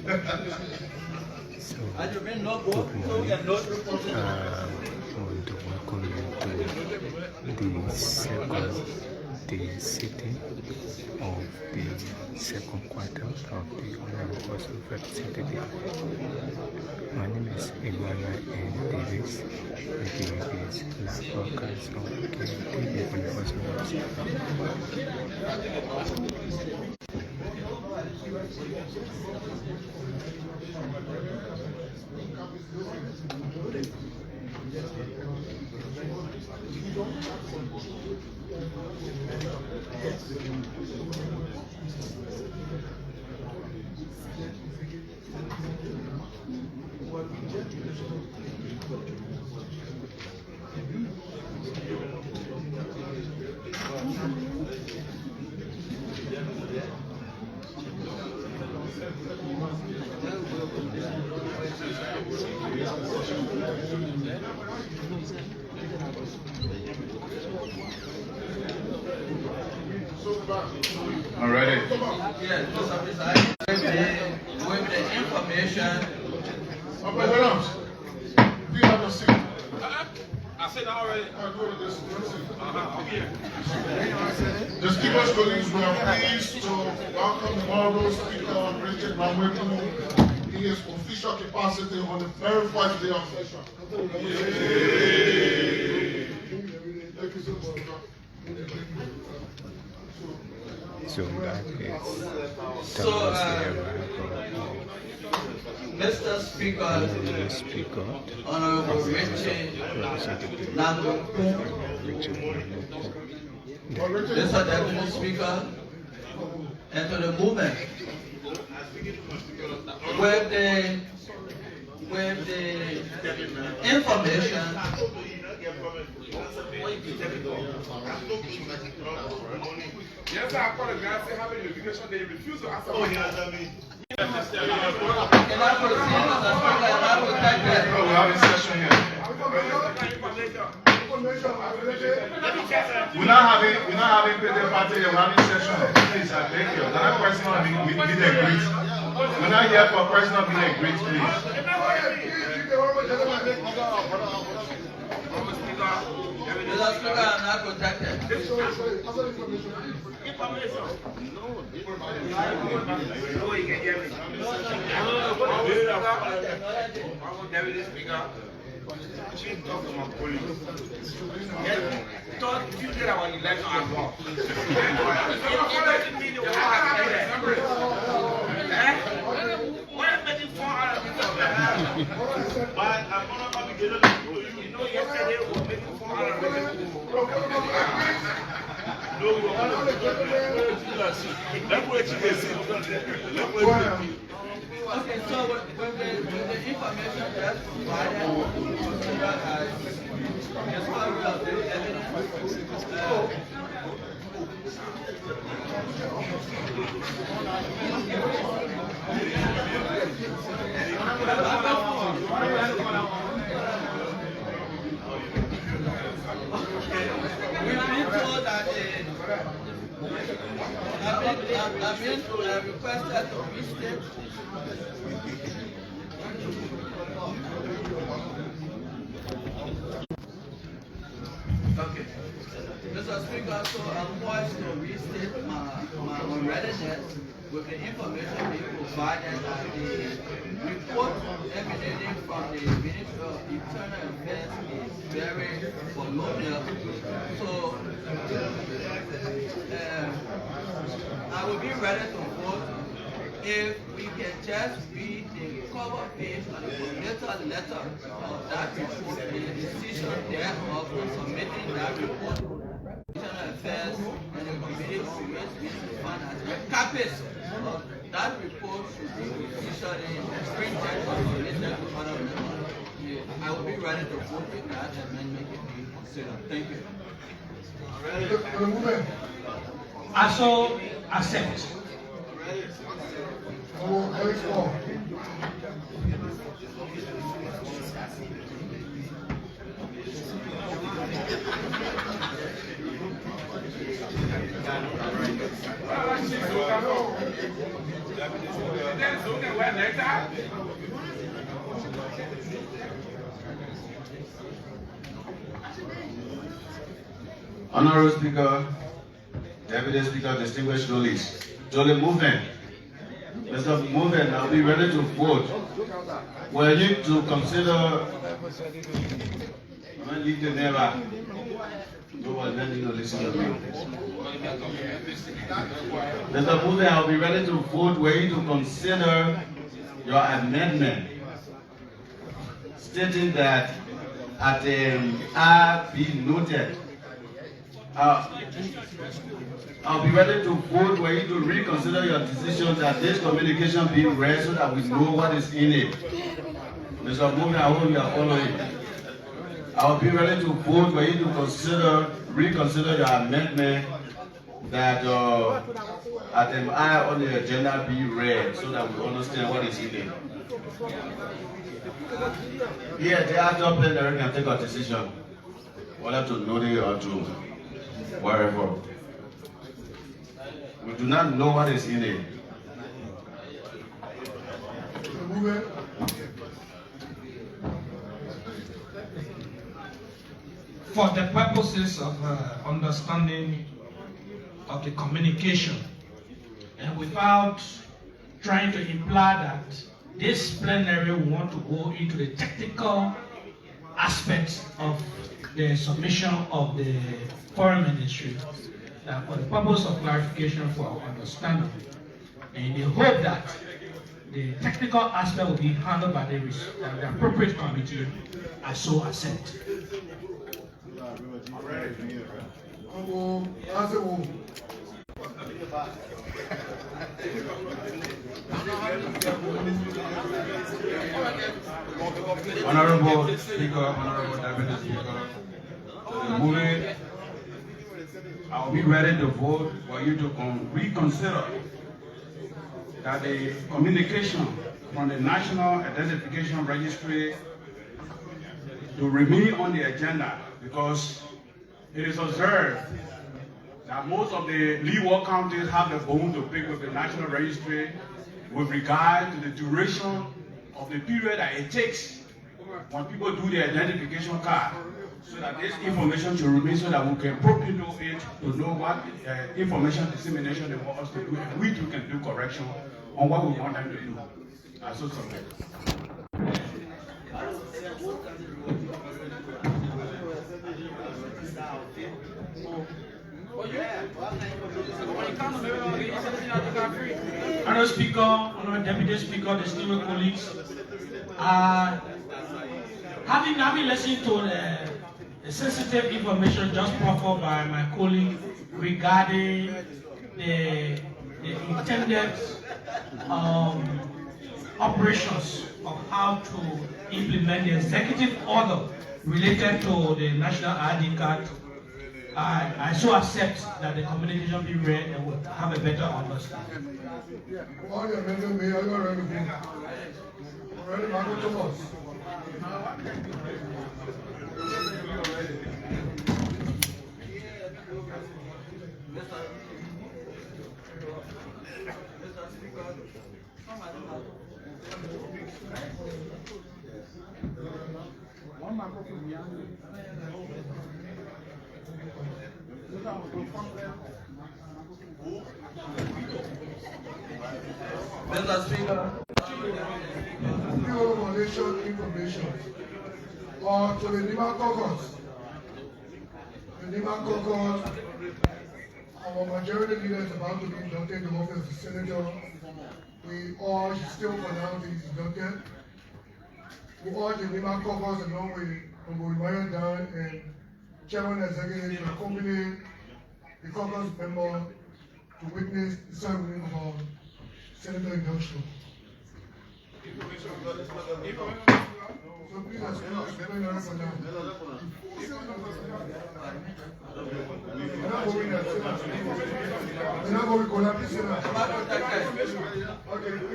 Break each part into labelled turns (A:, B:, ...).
A: So, good morning. I want to welcome you to the sitting of the second quarter of the Honorable House of Representatives. My name is Emmanuel N. Davis. Again, is last broadcast on KTV on the House of Representatives.
B: All right.
C: Yes, with the information.
B: Do you have your seat?
D: I said that already.
B: The speakers colleagues, we are pleased to welcome the Honorable Speaker Richard Mamweku in his official capacity on the very first day of session. Thank you so much.
A: So that is
C: Mr. Speaker, Honorable Richard Mamweku, Mr. Deputy Speaker, and to the movement, with the information.
D: Yes, I called a guy and said, have an invitation, they refused to answer.
C: Can I proceed, Mr. Speaker, and I will take that?
B: We're having a session here. We're not having birthday party, we're having session. Please, I beg you. We're not personal meet and greet. We're not here for personal meet and greet, please.
C: Mr. Speaker, I'm not protected. Okay, so with the information that's provided, discovery of the evidence, we've been told that I've been requested to restate. Okay. Mr. Speaker, so I'm poised to restate my unreadiness with the information being provided that the report emanating from the Ministry of Internal Affairs is very colonial. So I will be ready to vote if we can just read the cover page of the committal letter of that report and the decision thereof for submitting that report to the Internal Affairs and the Committee on Race, Business and Finance. Copies of that report should be officially printed or submitted to other members. I will be ready to vote if that amendment can be considered. Thank you.
E: Also accept.
F: Honorable Speaker, Deputy Speaker, distinguished colleagues, to the movement. Mr. Movement, I'll be ready to vote. Were you to consider, I leave the never. No one then you listen to me. Mr. Movement, I'll be ready to vote. Were you to consider your amendment stating that at I be noted. I'll be ready to vote for you to reconsider your decision that this communication be read so that we know what is in it. Mr. Movement, I hope you are following. I'll be ready to vote for you to reconsider your amendment that item I on the agenda be read so that we understand what is in it. Here, the after plenary can take a decision whether to know it or to wherever. We do not know what is in it.
E: For the purposes of understanding of the communication, and without trying to imply that this plenary will want to go into the technical aspects of the submission of the foreign ministry, for the purpose of clarification for our understanding, and the hope that the technical aspect will be handled by the appropriate committee, I so accept.
G: Honorable Speaker, Honorable Deputy Speaker, the movement, I will be ready to vote for you to reconsider that the communication from the National Identification Registry to remain on the agenda, because it is observed that most of the leeward counties have the bone to pick with the National Registry with regard to the duration of the period that it takes when people do the identification card, so that this information should remain so that we can properly know it, to know what information dissemination they want us to do, and we too can do correction on what we want them to do. I so submit.
E: Honorable Speaker, Honorable Deputy Speaker, distinguished colleagues, having listened to the sensitive information just proffered by my colleague regarding the intended operations of how to implement the executive order related to the national ID card, I so accept that the communication be read and will have a better understanding.
C: Mr. Speaker.
B: Information or to the Lima Caucus. The Lima Caucus, our majority leader is about to be inducted in the office of senator. We all still pronounce he is inducted. We all the Lima Caucus along with Maya Dan and Chairman Executive to accompany the caucus member to witness the ceremony of Senator induction. So please explain that for now.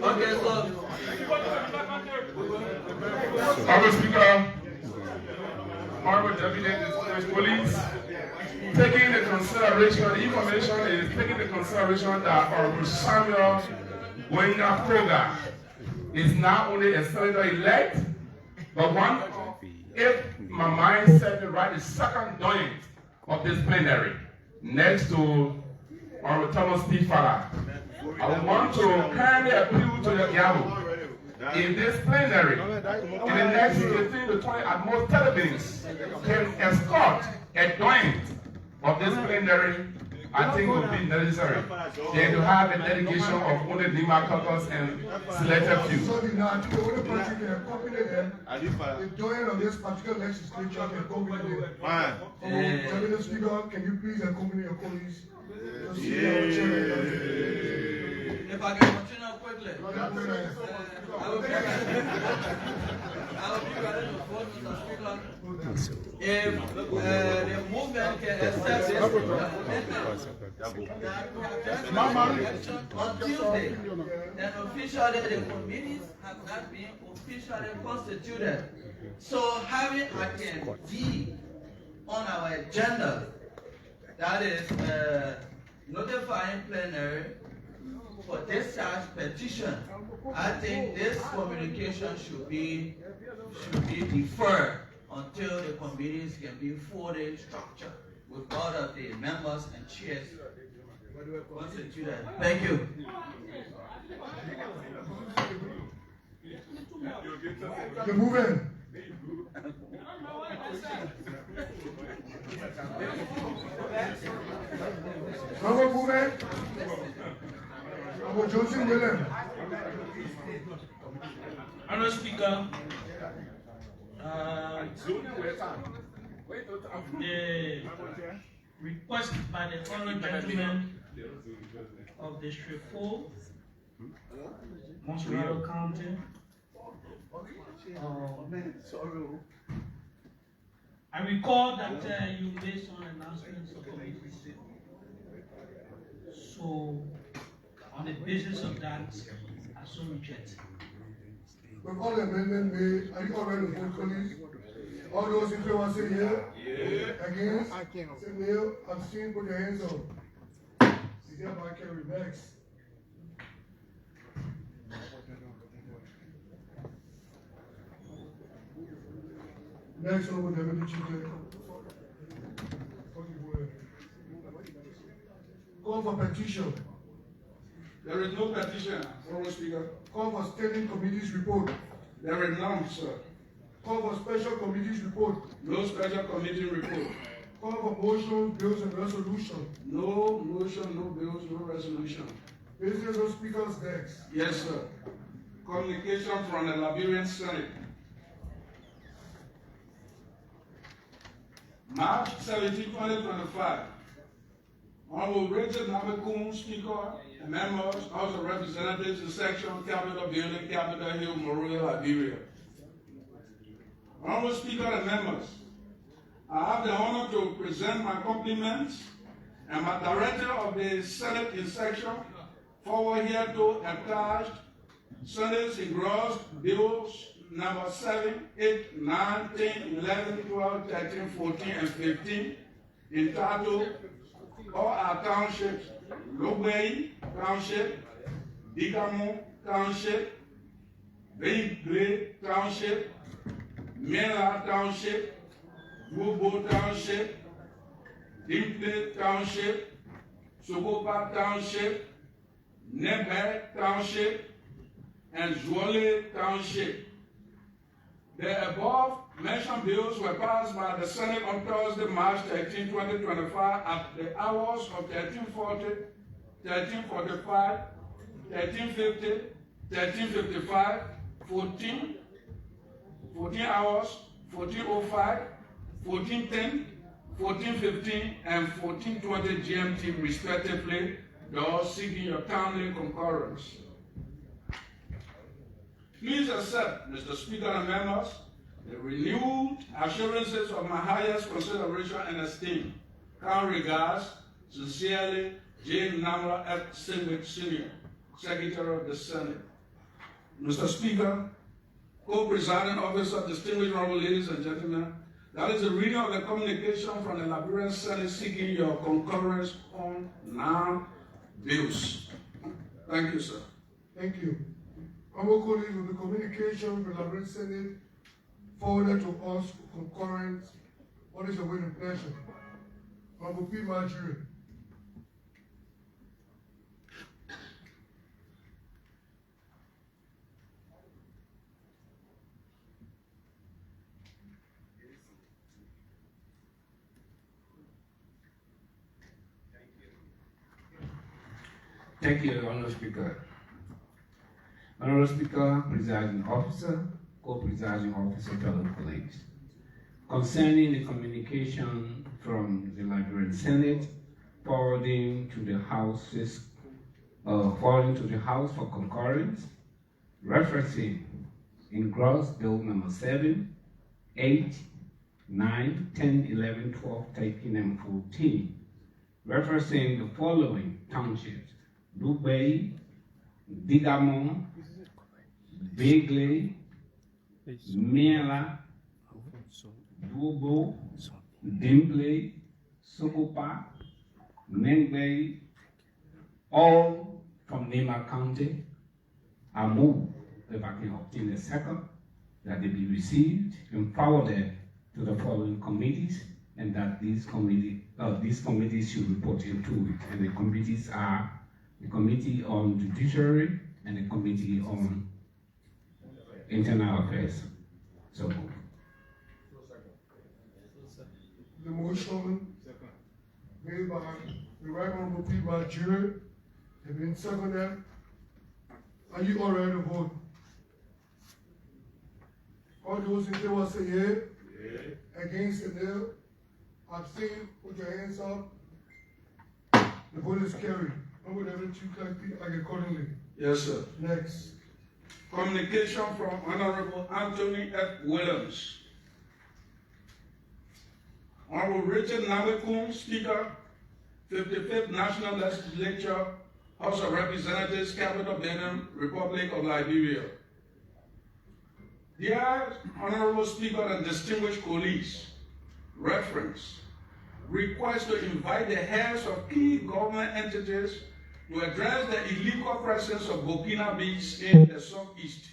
C: Okay, so
D: Honorable Speaker, Honorable Deputy Police, taking the consideration, the information is taking the consideration that Honorable Samuel going program is not only a senator-elect, but one, if my mind set it right, the second doing of this plenary, next to Honorable Thomas P. Farah. I want to kindly appeal to the Yahoo. In this plenary, in the next 15 to 20 at most televisions, can escort a doing of this plenary, I think would be necessary. Then to have a dedication of only Lima caucus and selected few.
B: So the only party can accompany them, the doing of this particular legislature can accompany them. Mr. Speaker, can you please accompany your colleagues?
C: If I can continue quickly, I will be ready to vote, Mr. Speaker. If the movement can accept this on Tuesday, then officially the committees have not been officially constituted. So having item D on our agenda, that is notifying plenary for discharge petition, I think this communication should be deferred until the committees can be fully structured with all of the members and chairs constituted. Thank you.
B: The movement. Number movement. Number Johnson William.
E: Honourable Speaker, the request by the honourable gentleman of District 4, Montreal County, I recall that you made some announcements of committees. So, on the basis of that, I so reject.
B: With all the amendment made, are you all ready to vote, colleagues? All those in favor say yeah. Against? Say no. Abstain, put your hands up. Is hereby carried. Next. Next one with Deputy Chief Judge. Call for petition.
G: There is no petition, Honorable Speaker.
B: Call for standing committees report.
G: There is none, sir.
B: Call for special committees report.
G: No special committee report.
B: Call for motion, bills, and resolution.
G: No motion, no bills, no resolution.
B: Business of Speaker's desk.
G: Yes, sir. Communication from the Liberian Senate. March 17, 2025. Honorable Richard Nabekun, Speaker, and members, House of Representatives, in section Capitol Building, Capitol Hill, Monrovia, Liberia. Honorable Speaker and members, I have the honor to present my compliments and my director of the Senate in section forward here to attached Senate's engrossed bills number 7, 8, 9, 10, 11, 12, 13, 14, and 15 entitled all our townships, Lobey Township, Digamo Township, Big Township, Mela Township, Bubo Township, Dimple Township, Sokopa Township, Nebe Township, and Zwole Township. The above mentioned bills were passed by the Senate on Thursday, March 13, 2025 at the hours of 13:40, 13:45, 13:50, 13:55, 14 hours, 14:05, 14:10, 14:15, and 14:20 GMT respectively, thus seeking your timely concurrence. Please accept, Mr. Speaker and members, the renewed assurances of my highest consideration and esteem. Kind regards, sincerely, J. Namla F. Sinwick Sr., Secretary of the Senate. Mr. Speaker, co-presiding officer, distinguished honorable ladies and gentlemen, that is the reading of the communication from the Liberian Senate seeking your concurrence on 9 bills. Thank you, sir.
B: Thank you. Honorable colleagues, with the communication from the Labrador Senate forwarded to us for concurrence, what is your waiting pleasure? Honorable P. Marjorie.
G: Thank you, Honorable Speaker. Honorable Speaker, Presiding Officer, Co-Presiding Officer, fellow colleagues. Concerning the communication from the Liberian Senate forwarding to the House for concurrence, referencing in gross bill number 7, 8, 9, 10, 11, 12, 13, and 14, referencing the following townships: Dubay, Digamo, Begley, Miela, Duobo, Dimbley, Sokopa, Nengley, all from Nema County, are moved, if I can obtain a second, that they be received and forwarded to the following committees, and that these committees should report into it. And the committees are the Committee on Judiciary and the Committee on Internal Affairs. So moved.
B: The motion made by the Right Honorable P. Marjorie has been seconded. Are you all ready to vote? All those in favor say yea. Yea. Against the no. Abstain, put your hands up. The vote is carried. Honorable Deputy Chief Clerk, act accordingly.
H: Yes, sir.
B: Next.
H: Communication from Honorable Anthony F. Williams. Honorable Richard Namekum, Speaker, 55th National Legislature, House of Representatives, Capital Benin, Republic of Liberia. Dear Honorable Speaker and distinguished colleagues, reference, request to invite the heads of key government entities to address the illegal presence of Burkina Bees in the Southeast.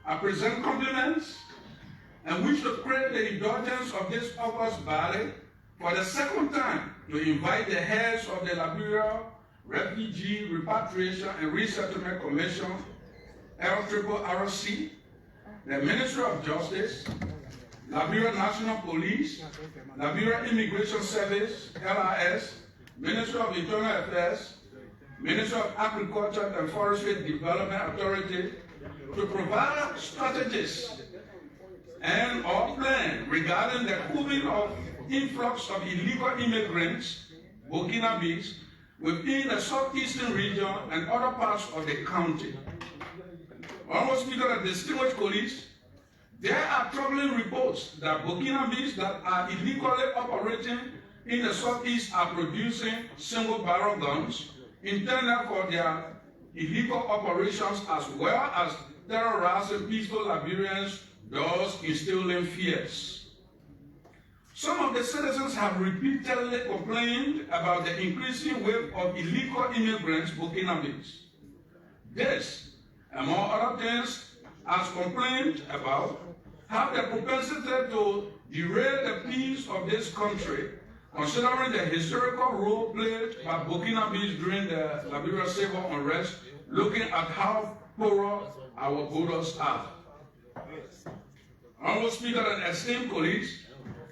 H: I present compliments and wish to pray the indulgence of this august body for the second time to invite the heads of the Liberia Refugee Repatriation and Resettlement Commission, LRRC, the Ministry of Justice, Liberia National Police, Liberia Immigration Service, LRS, Ministry of Internal Affairs, Ministry of Agriculture and Forestry Development Authority to provide strategies and or plan regarding the coping of influx of illegal immigrants, Burkina Bees, within the southeastern region and other parts of the county. Honorable Speaker and distinguished colleagues, there are troubling reports that Burkina Bees that are illegally operating in the southeast are producing single-barrel guns intended for their illegal operations, as well as terrorizing peaceful Liberians, thus instilling fears. Some of the citizens have repeatedly complained about the increasing wave of illegal immigrants Burkina Bees. This, among other things, as complained about, have the propensity to derail the peace of this country, considering the historical role played by Burkina Bees during the Liberia civil unrest, looking at how poor our borders are. Honorable Speaker and esteemed colleagues,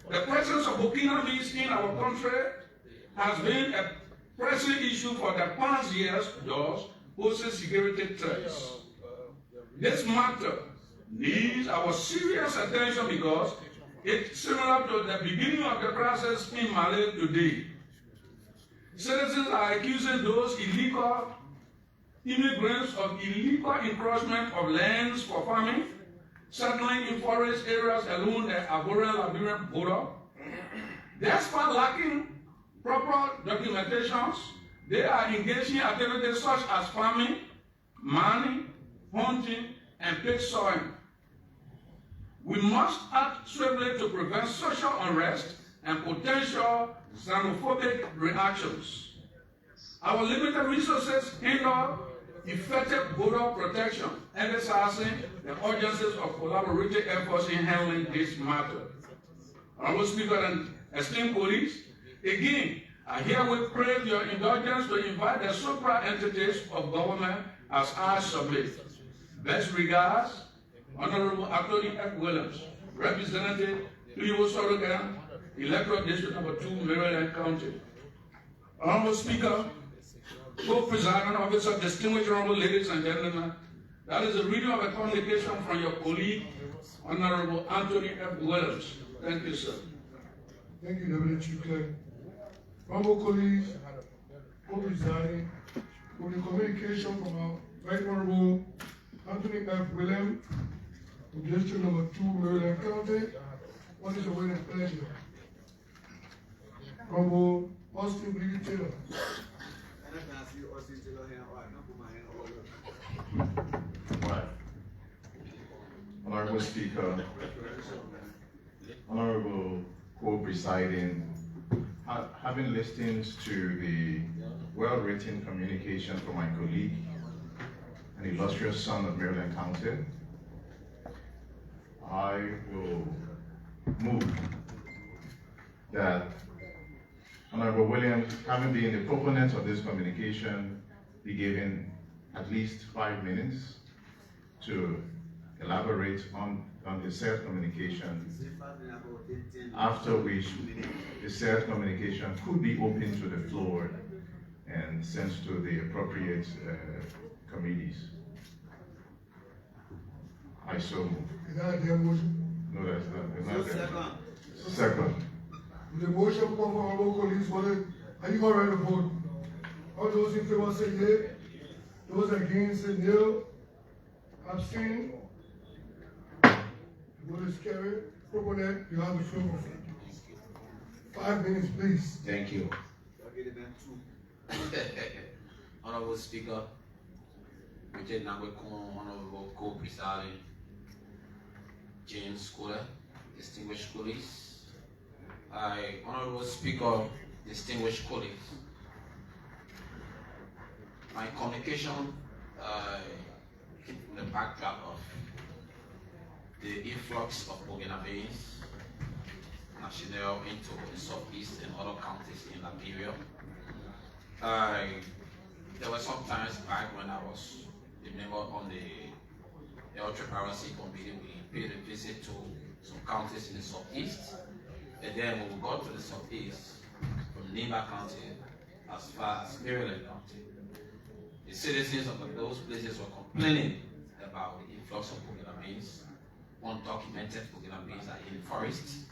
H: the presence of Burkina Bees in our country has been a pressing issue for the past years, thus posing security threats. This matter needs our serious attention because it's similar to the beginning of the crisis in Mali today. Citizens are accusing those illegal immigrants of illegal encroachment of lands for farming, settling in forest areas along the Ivorian-Liberian border. Despite lacking proper documentations, they are engaging in activities such as farming, mining, hunting, and pig sawing. We must act swiftly to prevent social unrest and potential xenophobic reactions. Our limited resources hinder effective border protection, emphasizing the urgency of collaborative efforts in handling this matter. Honorable Speaker and esteemed colleagues, again, I herewith crave your indulgence to invite the supra entities of government as I submit. Best regards, Honorable Anthony F. Williams, Representative Cleo Sorogan, Electoral District Number 2, Maryland County. Honorable Speaker, Co-Presiding Officer, distinguished honorable ladies and gentlemen, that is a reading of a communication from your colleague, Honorable Anthony F. Williams. Thank you, sir.
B: Thank you, Deputy Chief Clerk. Honorable colleagues, co-presiding, with the communication from our Right Honorable Anthony F. Williams, from District Number 2, Maryland County, what is the waiting pleasure? Honorable Austin B. Taylor.
I: Honorable Speaker, Honorable Co-Presiding, having listened to the well-written communication from my colleague, an illustrious son of Maryland County, I will move that Honorable Williams, having been the proponent of this communication, be given at least 5 minutes to elaborate on the said communication, after which the said communication could be opened to the floor and sent to the appropriate committees. I so move.
B: Is that a motion?
I: No, that's not. It's not second.
B: The motion come from honorable colleagues, are you going to vote? All those in favor say yea. Those against say no. Abstain. The vote is carried. Proponent, you have the floor. 5 minutes, please.
J: Thank you. Honorable Speaker, Honorable Co-Presiding, James Schooler, distinguished colleagues. Honorable Speaker, distinguished colleagues. My communication in the backdrop of the influx of Burkinabés national into the southeast and other counties in Liberia. There were some times back when I was a member on the Health Transparency Committee, we paid a visit to some counties in the southeast. And then when we got to the southeast, from Neighbor County as far as Maryland County, the citizens of those places were complaining about the influx of Burkinabés. Undocumented Burkinabés are in the forest,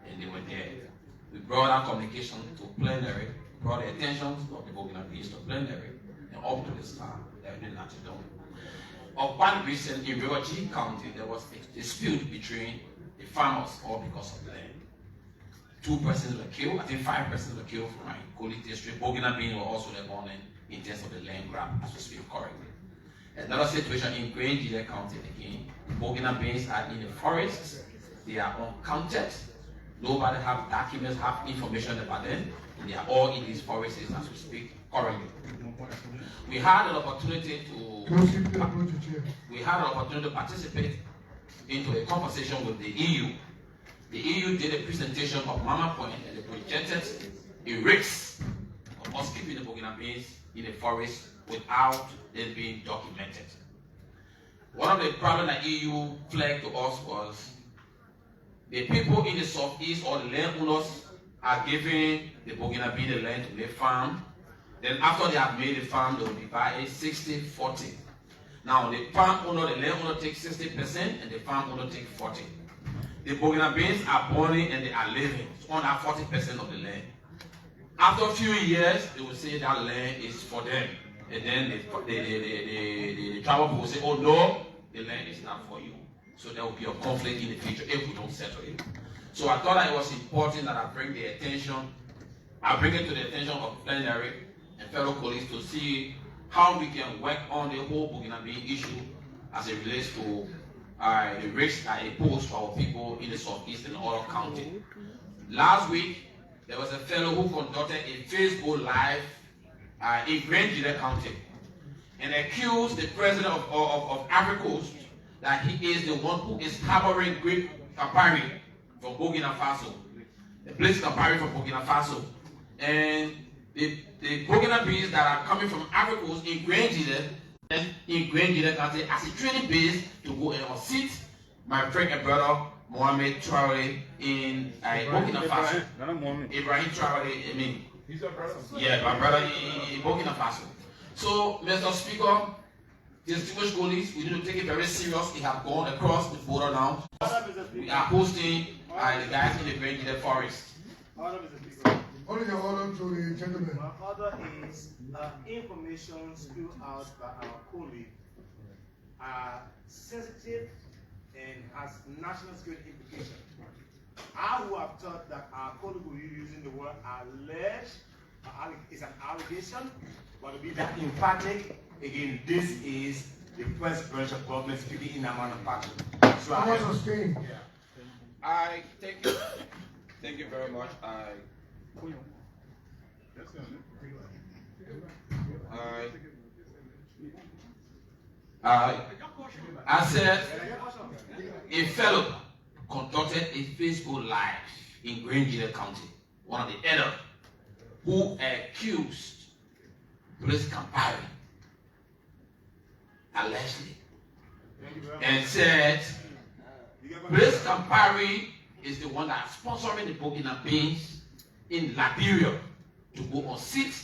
J: and they were there. We brought our communication to plenary, brought the attention of the Burkinabés to plenary, and up to this time, they have been nothing done. Of one recent in Rivergy County, there was a dispute between the farmers, all because of land. 2 persons were killed, I think 5 persons were killed from my colleague district. Burkinabés were also there born in terms of the land grab, as we speak correctly. Another situation in Grangeville County again, Burkinabés are in the forests, they are uncounted, nobody have documents, have information about them, and they are all in these forests as we speak currently. We had an opportunity to participate into a conversation with the EU. The EU did a presentation of Mama Point, and they projected a risk of us keeping the Burkinabés in the forest without it being documented. One of the problems that EU flagged to us was the people in the southeast or the landowners are giving the Burkinabé the land to make farm. Then after they have made the farm, they will divide it 60-40. Now the farm owner, the landowner takes 60% and the farm owner takes 40%. The Burkinabés are burning and they are living on that 40% of the land. After a few years, they will say that land is for them. And then the tribal people will say, oh no, the land is not for you. So there will be a conflict in the future if we don't settle it. So I thought that it was important that I bring it to the attention of plenary and fellow colleagues to see how we can work on the whole Burkinabé issue as it relates to the risks that it poses to our people in the southeast and other counties. Last week, there was a fellow who conducted a Facebook Live in Grangeville County. and accused the president of Ivory Coast that he is the one who is harboring Great Campari from Burkina Faso. The Blaise Campari from Burkina Faso. And the Burkina bees that are coming from Ivory Coast in Grand County as a training base to go and unseat my friend and brother Mohamed Traore in Burkina Faso. Ibrahim Traore, I mean.
H: He's your brother?
J: Yeah, my brother in Burkina Faso. So, Mr. Speaker, distinguished colleagues, we need to take it very serious. It has gone across the border now. We are hosting the guys in the Grand Forest.
B: What is your order to the gentleman?
K: My order is information spewed out by our colleague are sensitive and has national security implications. I who have thought that our colleague will be using the word alleged is an allegation, but to be that emphatic, again, this is the first branch of government speaking in a manner of fashion. So
B: I sustain.
K: Yeah.
L: I thank you very much.
J: I said a fellow conducted a Facebook Live in Grand County, one of the elders, who accused Blaise Campari, allegedly, and said Blaise Campari is the one that is sponsoring the Burkina beans in Liberia to go on seat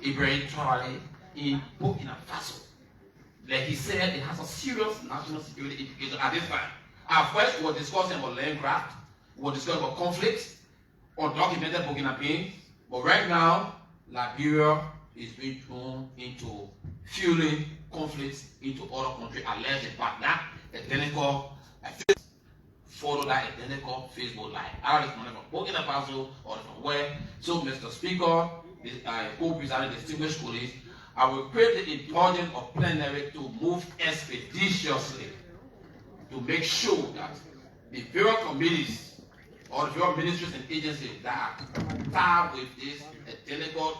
J: Ibrahim Traore in Burkina Faso. Like he said, it has a serious national security implication at this time. At first, we were discussing about land grab, we were discussing about conflicts, undocumented Burkina beans, but right now, Liberia is being thrown into fueling conflicts into other countries, alleged but that identical follow that identical Facebook Live. Either it's from Burkina Faso or from where. So, Mr. Speaker, I co-presiding distinguished colleagues, I will create the indulgence of plenary to move expeditiously to make sure that the various committees or the various ministries and agencies that are tasked with this delegate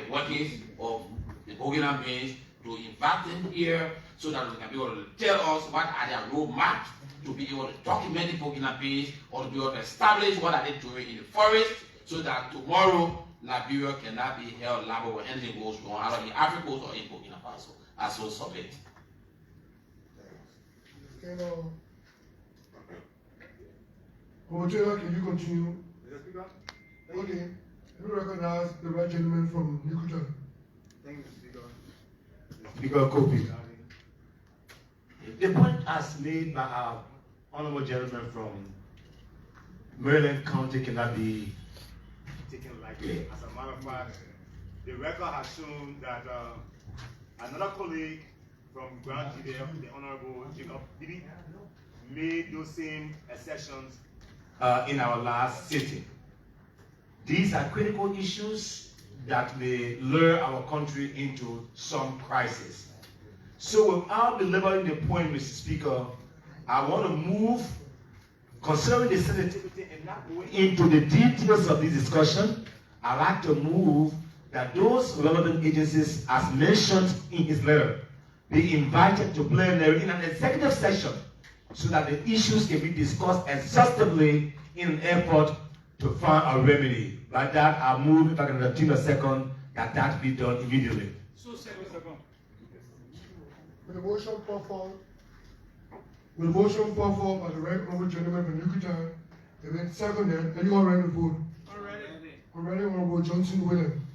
J: workings of the Burkina beans to invite them here so that they can be able to tell us what are their roadmaps to be able to document the Burkina beans or to be able to establish what are they doing in the forest so that tomorrow Liberia cannot be held liable when anything goes wrong either in Africa or in Burkina Faso. I so submit.
B: Taylor, can you continue? Okay. Let me recognize the right gentleman from Nikutan.
K: Thank you, Speaker. Speaker Kofi. The point as made by our honorable gentleman from Maryland County cannot be taken lightly. As a matter of fact, the record has shown that another colleague from Grand GDF, the Honorable Jacob Didi, made those same assertions in our last sitting. These are critical issues that may lure our country into some crisis. So without belaboring the point, Mr. Speaker, I want to move, concerning the sensitivity and not going into the details of this discussion, I'd like to move that those relevant agencies, as mentioned in his letter, be invited to plenary in an executive session so that the issues can be discussed exhaustively in an effort to find a remedy. By that, I move, if I can retain a second, that be done immediately.
E: So, second.
B: With the motion put forward by the right honorable gentleman from Nikutan, and then seconded, are you all ready to vote? Already, Honorable Johnson William.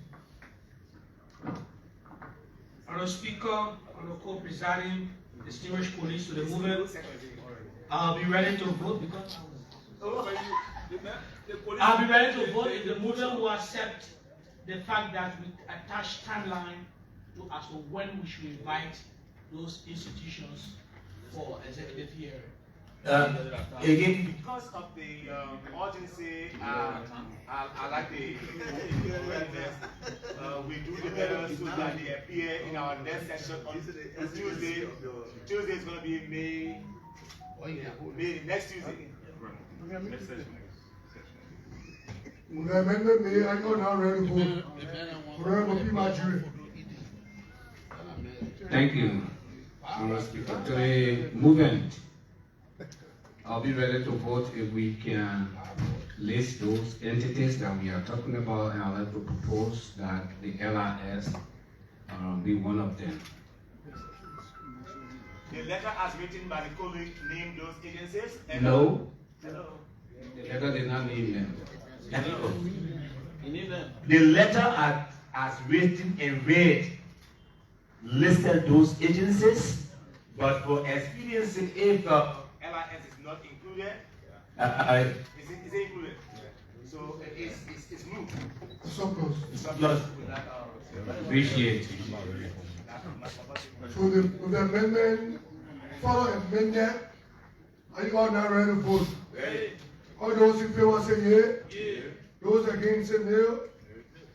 E: Honorable Speaker, Honorable Co-Presiding, distinguished colleagues to the movement, I'll be ready to vote because I'll be ready to vote if the movement will accept the fact that we attach timeline to as to when we should invite those institutions for executive hearing.
K: Again, because of the urgency, I like the we do the letter so that they appear in our next session on Tuesday. Tuesday is going to be May next Tuesday.
B: The amendment may I go now ready to vote. Honorable P. Majuri.
G: Thank you, Honorable Speaker. To the movement, I'll be ready to vote if we can list those entities that we are talking about, and I'd like to propose that the LRS be one of them.
K: The letter as written by the colleague named those agencies?
G: No.
K: Hello.
G: The letter did not name them.
K: Hello. The letter as written in red listed those agencies, but for expediency, if LIS is not included, is it included? So it's moved.
B: Surplus.
K: Surplus.
G: Appreciate it.
B: So the amendment, follow amendment, are you all now ready to vote? All those in favor say yea. Those against say no.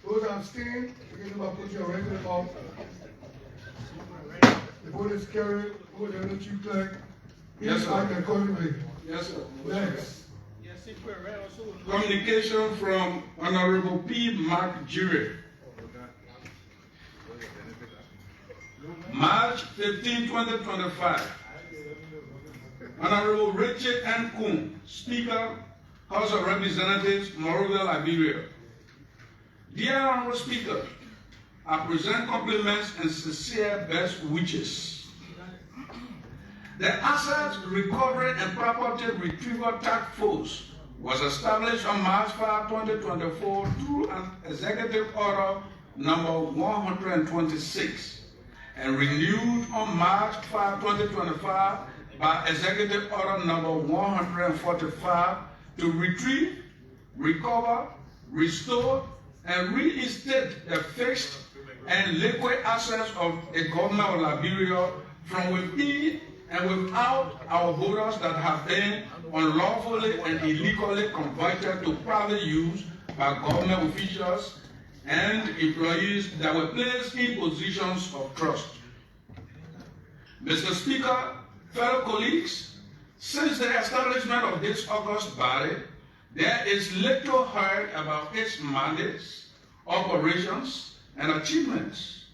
B: Those abstain, you can put your record off. The vote is carried. Over the chief clerk.
H: Yes, sir.
B: Accordingly.
H: Yes, sir.
B: Next.
H: Communication from Honorable P. Mark Jure. March 15, 2025. Honorable Richard N. Kuhn, Speaker, House of Representatives, Monrovia, Liberia. Dear Honorable Speaker, I present compliments and sincere best wishes. The Assets Recovery and Property Retrieval Task Force was established on March 5, 2024 through an Executive Order number 126 and renewed on March 5, 2025 by Executive Order number 145 to retrieve, recover, restore, and reinstate the fixed and liquid assets of the government of Liberia from within and without our borders that have been unlawfully and illegally converted to private use by government officials and employees that were placed in positions of trust. Mr. Speaker, fellow colleagues, since the establishment of this august body, there is little heard about its mandates, operations, and achievements.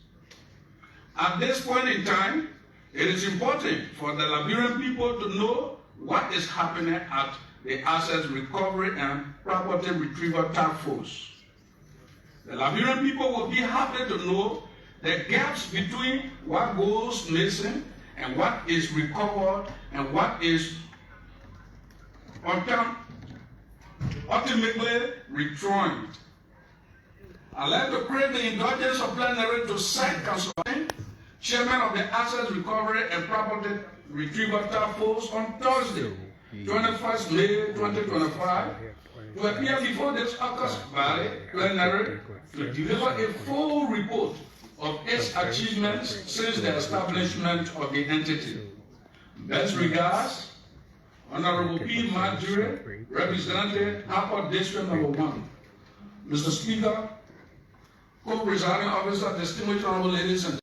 H: At this point in time, it is important for the Liberian people to know what is happening at the Assets Recovery and Property Retrieval Task Force. The Liberian people will be happy to know the gaps between what goes missing and what is recovered and what is ultimately returned. I'd like to pray the indulgence of plenary to cite Councilor Chairman of the Assets Recovery and Property Retrieval Task Force on Thursday, 21st May 2025, to appear before this August Valley plenary to deliver a full report of its achievements since the establishment of the entity. Best regards, Honorable P. Marjorie, Representative, Upper District Number 1. Mr. Speaker, Co-Presiding Officer, distinguished honorable ladies and